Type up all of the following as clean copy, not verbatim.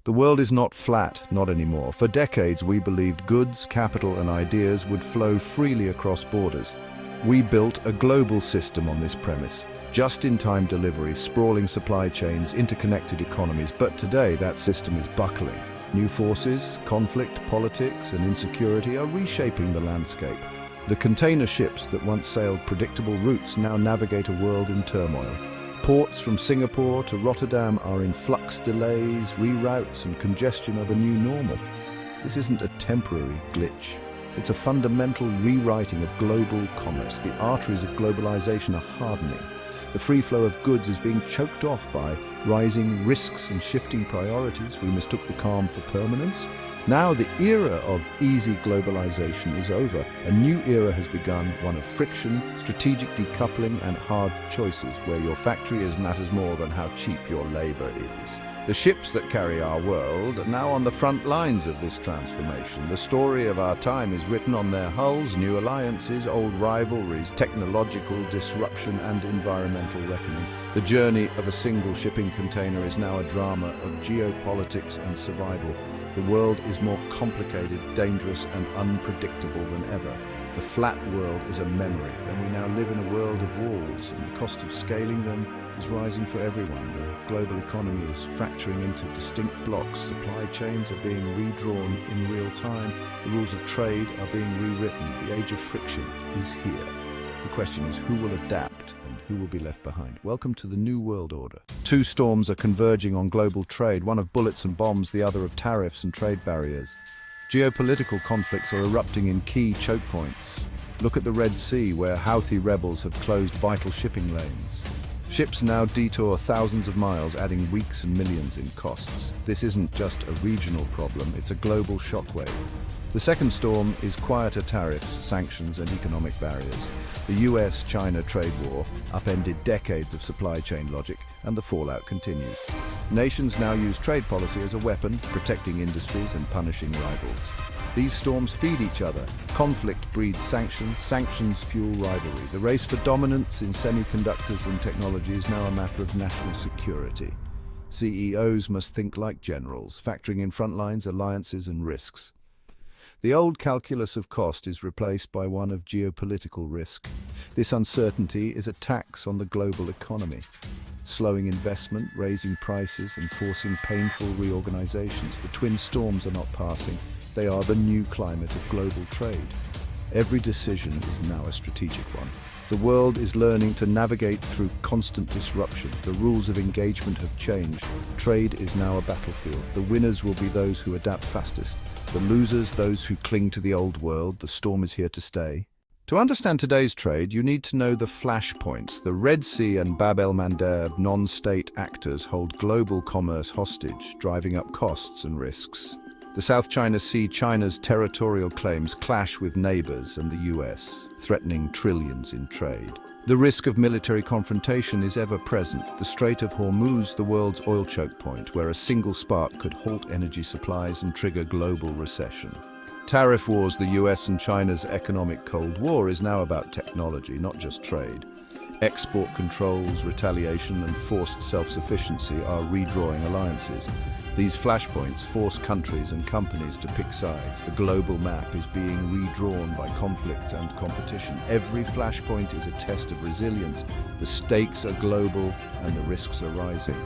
The world is not flat, not anymore. For decades, we believed goods, capital, and ideas would flow freely across borders. We built a global system on this premise. Just-in-time delivery, sprawling supply chains, interconnected economies. But today, that system is buckling. New forces, conflict, politics, and insecurity are reshaping the landscape. The container ships that once sailed predictable routes now navigate a world in turmoil. Ports from Singapore to Rotterdam are in flux. Delays, reroutes, and congestion are the new normal. This isn't a temporary glitch. It's a fundamental rewriting of global commerce. The arteries of globalization are hardening. The free flow of goods is being choked off by rising risks and shifting priorities. We mistook the calm for permanence. Now the era of easy globalization is over. A new era has begun, one of friction, strategic decoupling, and hard choices, where your factory matters more than how cheap your labor is. The ships that carry our world are now on the front lines of this transformation. The story of our time is written on their hulls: new alliances, old rivalries, technological disruption, and environmental reckoning. The journey of a single shipping container is now a drama of geopolitics and survival. The world is more complicated, dangerous, and unpredictable than ever. The flat world is a memory, and we now live in a world of walls, and the cost of scaling them is rising for everyone. The global economy is fracturing into distinct blocks. Supply chains are being redrawn in real time. The rules of trade are being rewritten. The age of friction is here. The question is, who will adapt and who will be left behind? Welcome to the New World Order. Two storms are converging on global trade, one of bullets and bombs, the other of tariffs and trade barriers. Geopolitical conflicts are erupting in key choke points. Look at the Red Sea, where Houthi rebels have closed vital shipping lanes. Ships now detour thousands of miles, adding weeks and millions in costs. This isn't just a regional problem, it's a global shockwave. The second storm is quieter tariffs, sanctions, and economic barriers. The US-China trade war upended decades of supply chain logic, and the fallout continues. Nations now use trade policy as a weapon, protecting industries and punishing rivals. These storms feed each other. Conflict breeds sanctions, sanctions fuel rivalry. The race for dominance in semiconductors and technology is now a matter of national security. CEOs must think like generals, factoring in front lines, alliances, and risks. The old calculus of cost is replaced by one of geopolitical risk. This uncertainty is a tax on the global economy, slowing investment, raising prices, and forcing painful reorganizations. The twin storms are not passing. They are the new climate of global trade. Every decision is now a strategic one. The world is learning to navigate through constant disruption. The rules of engagement have changed. Trade is now a battlefield. The winners will be those who adapt fastest. The losers, those who cling to the old world. The storm is here to stay. To understand today's trade, you need to know the flashpoints. The Red Sea and Bab el-Mandeb non-state actors hold global commerce hostage, driving up costs and risks. The South China Sea, China's territorial claims clash with neighbors and the US, threatening trillions in trade. The risk of military confrontation is ever present. The Strait of Hormuz, the world's oil choke point, where a single spark could halt energy supplies and trigger global recession. Tariff wars. The US and China's economic Cold War is now about technology, not just trade. Export controls, retaliation, and forced self-sufficiency are redrawing alliances. These flashpoints force countries and companies to pick sides. The global map is being redrawn by conflict and competition. Every flashpoint is a test of resilience. The stakes are global and the risks are rising.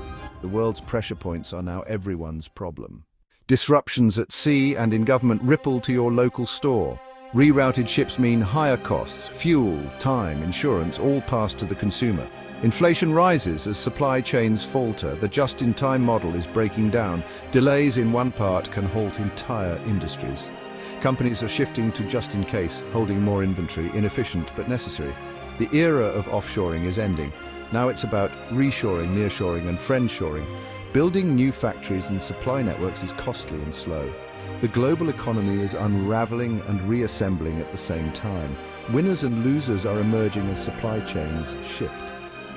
The world's pressure points are now everyone's problem. Disruptions at sea and in government ripple to your local store. Rerouted ships mean higher costs, fuel, time, insurance, all pass to the consumer. Inflation rises as supply chains falter. The just-in-time model is breaking down. Delays in one part can halt entire industries. Companies are shifting to just-in-case, holding more inventory, inefficient but necessary. The era of offshoring is ending. Now it's about reshoring, nearshoring, and friendshoring. Building new factories and supply networks is costly and slow. The global economy is unraveling and reassembling at the same time. Winners and losers are emerging as supply chains shift.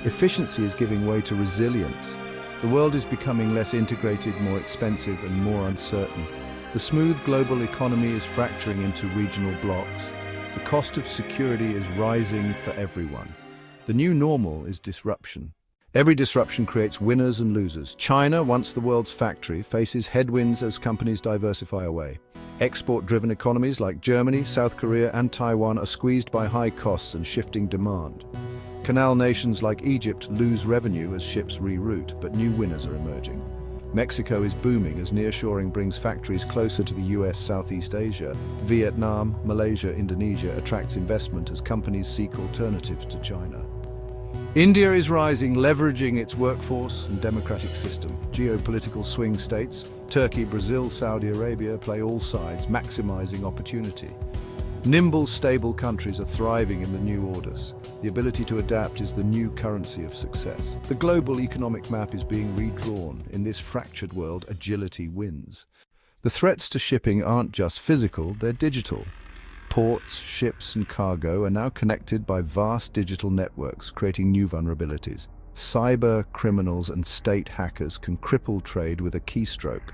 Efficiency is giving way to resilience. The world is becoming less integrated, more expensive, and more uncertain. The smooth global economy is fracturing into regional blocks. The cost of security is rising for everyone. The new normal is disruption. Every disruption creates winners and losers. China, once the world's factory, faces headwinds as companies diversify away. Export-driven economies like Germany, South Korea, and Taiwan are squeezed by high costs and shifting demand. Canal nations like Egypt lose revenue as ships reroute, but new winners are emerging. Mexico is booming as nearshoring brings factories closer to the US, Southeast Asia. Vietnam, Malaysia, Indonesia attracts investment as companies seek alternatives to China. India is rising, leveraging its workforce and democratic system. Geopolitical swing states, Turkey, Brazil, Saudi Arabia, play all sides, maximizing opportunity. Nimble, stable countries are thriving in the new orders. The ability to adapt is the new currency of success. The global economic map is being redrawn. In this fractured world, agility wins. The threats to shipping aren't just physical, they're digital. Ports, ships, and cargo are now connected by vast digital networks, creating new vulnerabilities. Cyber criminals and state hackers can cripple trade with a keystroke.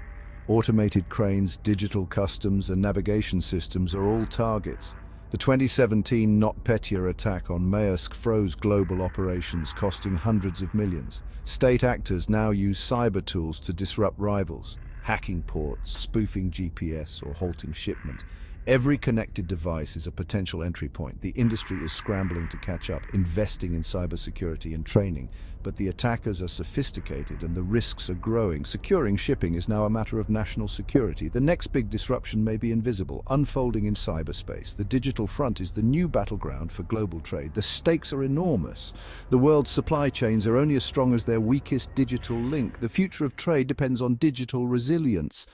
Automated cranes, digital customs, and navigation systems are all targets. The 2017 NotPetya attack on Maersk froze global operations, costing hundreds of millions. State actors now use cyber tools to disrupt rivals, hacking ports, spoofing GPS, or halting shipment. Every connected device is a potential entry point. The industry is scrambling to catch up, investing in cybersecurity and training. But the attackers are sophisticated and the risks are growing. Securing shipping is now a matter of national security. The next big disruption may be invisible, unfolding in cyberspace. The digital front is the new battleground for global trade. The stakes are enormous. The world's supply chains are only as strong as their weakest digital link. The future of trade depends on digital resilience.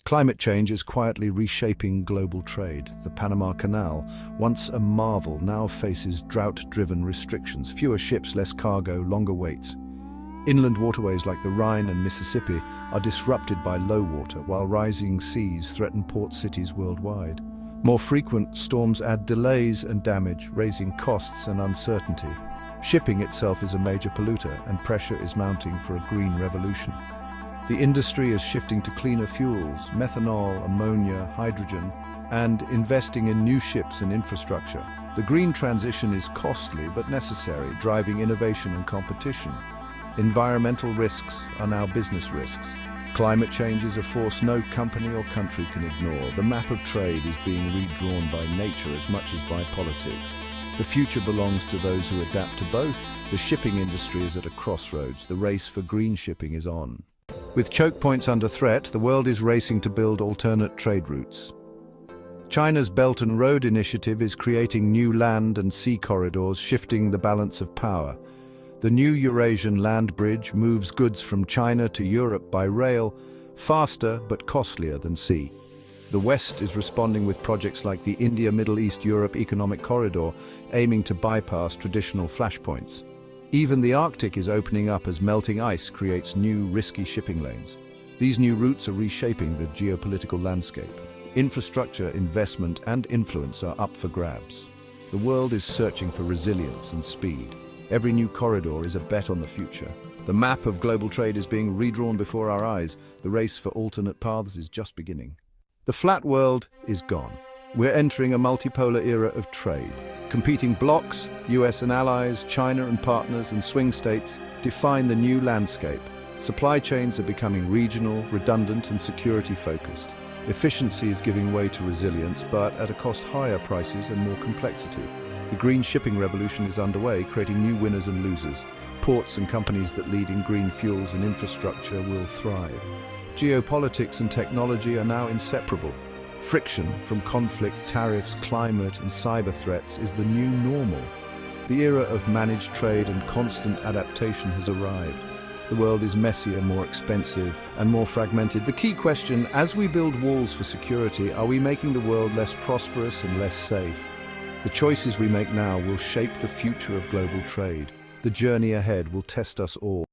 Climate change is quietly reshaping global trade. The Panama Canal, once a marvel, now faces drought-driven restrictions. Fewer ships, less cargo, longer waits. Inland waterways like the Rhine and Mississippi are disrupted by low water, while rising seas threaten port cities worldwide. More frequent storms add delays and damage, raising costs and uncertainty. Shipping itself is a major polluter, and pressure is mounting for a green revolution. The industry is shifting to cleaner fuels, methanol, ammonia, hydrogen, and investing in new ships and infrastructure. The green transition is costly but necessary, driving innovation and competition. Environmental risks are now business risks. Climate change is a force no company or country can ignore. The map of trade is being redrawn by nature as much as by politics. The future belongs to those who adapt to both. The shipping industry is at a crossroads. The race for green shipping is on. With chokepoints under threat, the world is racing to build alternate trade routes. China's Belt and Road Initiative is creating new land and sea corridors, shifting the balance of power. The new Eurasian land bridge moves goods from China to Europe by rail, faster but costlier than sea. The West is responding with projects like the India-Middle East-Europe Economic Corridor, aiming to bypass traditional flashpoints. Even the Arctic is opening up as melting ice creates new, risky shipping lanes. These new routes are reshaping the geopolitical landscape. Infrastructure, investment, and influence are up for grabs. The world is searching for resilience and speed. Every new corridor is a bet on the future. The map of global trade is being redrawn before our eyes. The race for alternate paths is just beginning. The flat world is gone. We're entering a multipolar era of trade. Competing blocs, US and allies, China and partners, and swing states define the new landscape. Supply chains are becoming regional, redundant, and security-focused. Efficiency is giving way to resilience, but at a cost higher prices and more complexity. The green shipping revolution is underway, creating new winners and losers. Ports and companies that lead in green fuels and infrastructure will thrive. Geopolitics and technology are now inseparable. Friction from conflict, tariffs, climate, and cyber threats is the new normal. The era of managed trade and constant adaptation has arrived. The world is messier, more expensive, and more fragmented. The key question, as we build walls for security, are we making the world less prosperous and less safe? The choices we make now will shape the future of global trade. The journey ahead will test us all.